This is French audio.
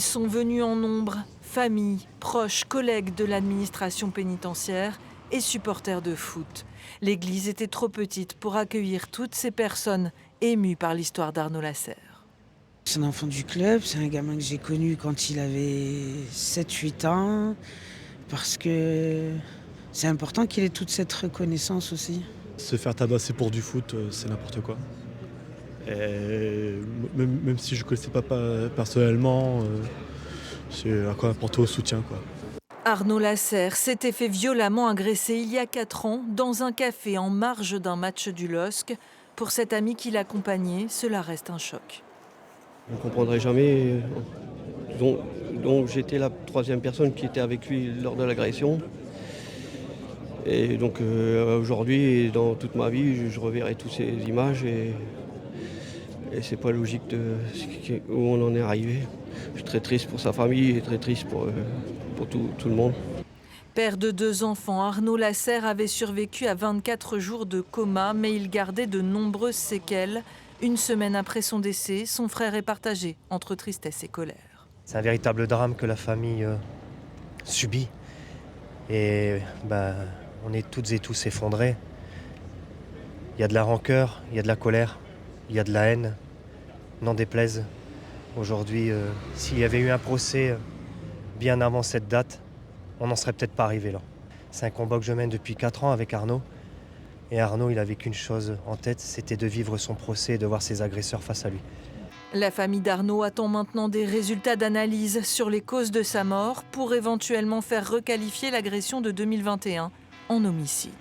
Ils sont venus en nombre, familles, proches, collègues de l'administration pénitentiaire et supporters de foot. L'église était trop petite pour accueillir toutes ces personnes émues par l'histoire d'Arnaud Lasserre. C'est un enfant du club, c'est un gamin que j'ai connu quand il avait 7-8 ans, parce que c'est important qu'il ait toute cette reconnaissance aussi. Se faire tabasser pour du foot, c'est n'importe quoi. Et même si je ne connaissais pas personnellement, c'est encore apporter au soutien, quoi. Arnaud Lasserre s'était fait violemment agresser il y a 4 ans dans un café en marge d'un match du LOSC. Pour cet ami qui l'accompagnait, cela reste un choc. Je ne comprendrai jamais. Donc j'étais la troisième personne qui était avec lui lors de l'agression. Et donc aujourd'hui et dans toute ma vie, je reverrai toutes ces images et c'est pas logique où on en est arrivé. Je suis très triste pour sa famille et très triste pour tout le monde. Père de 2 enfants, Arnaud Lasserre avait survécu à 24 jours de coma, mais il gardait de nombreuses séquelles. Une semaine après son décès, son frère est partagé entre tristesse et colère. C'est un véritable drame que la famille subit. Et on est toutes et tous effondrés. Il y a de la rancœur, il y a de la colère, il y a de la haine. N'en déplaise. Aujourd'hui, s'il y avait eu un procès bien avant cette date, on n'en serait peut-être pas arrivé là. C'est un combat que je mène depuis 4 ans avec Arnaud. Et Arnaud, il avait qu'une chose en tête, c'était de vivre son procès et de voir ses agresseurs face à lui. La famille d'Arnaud attend maintenant des résultats d'analyse sur les causes de sa mort pour éventuellement faire requalifier l'agression de 2021 en homicide.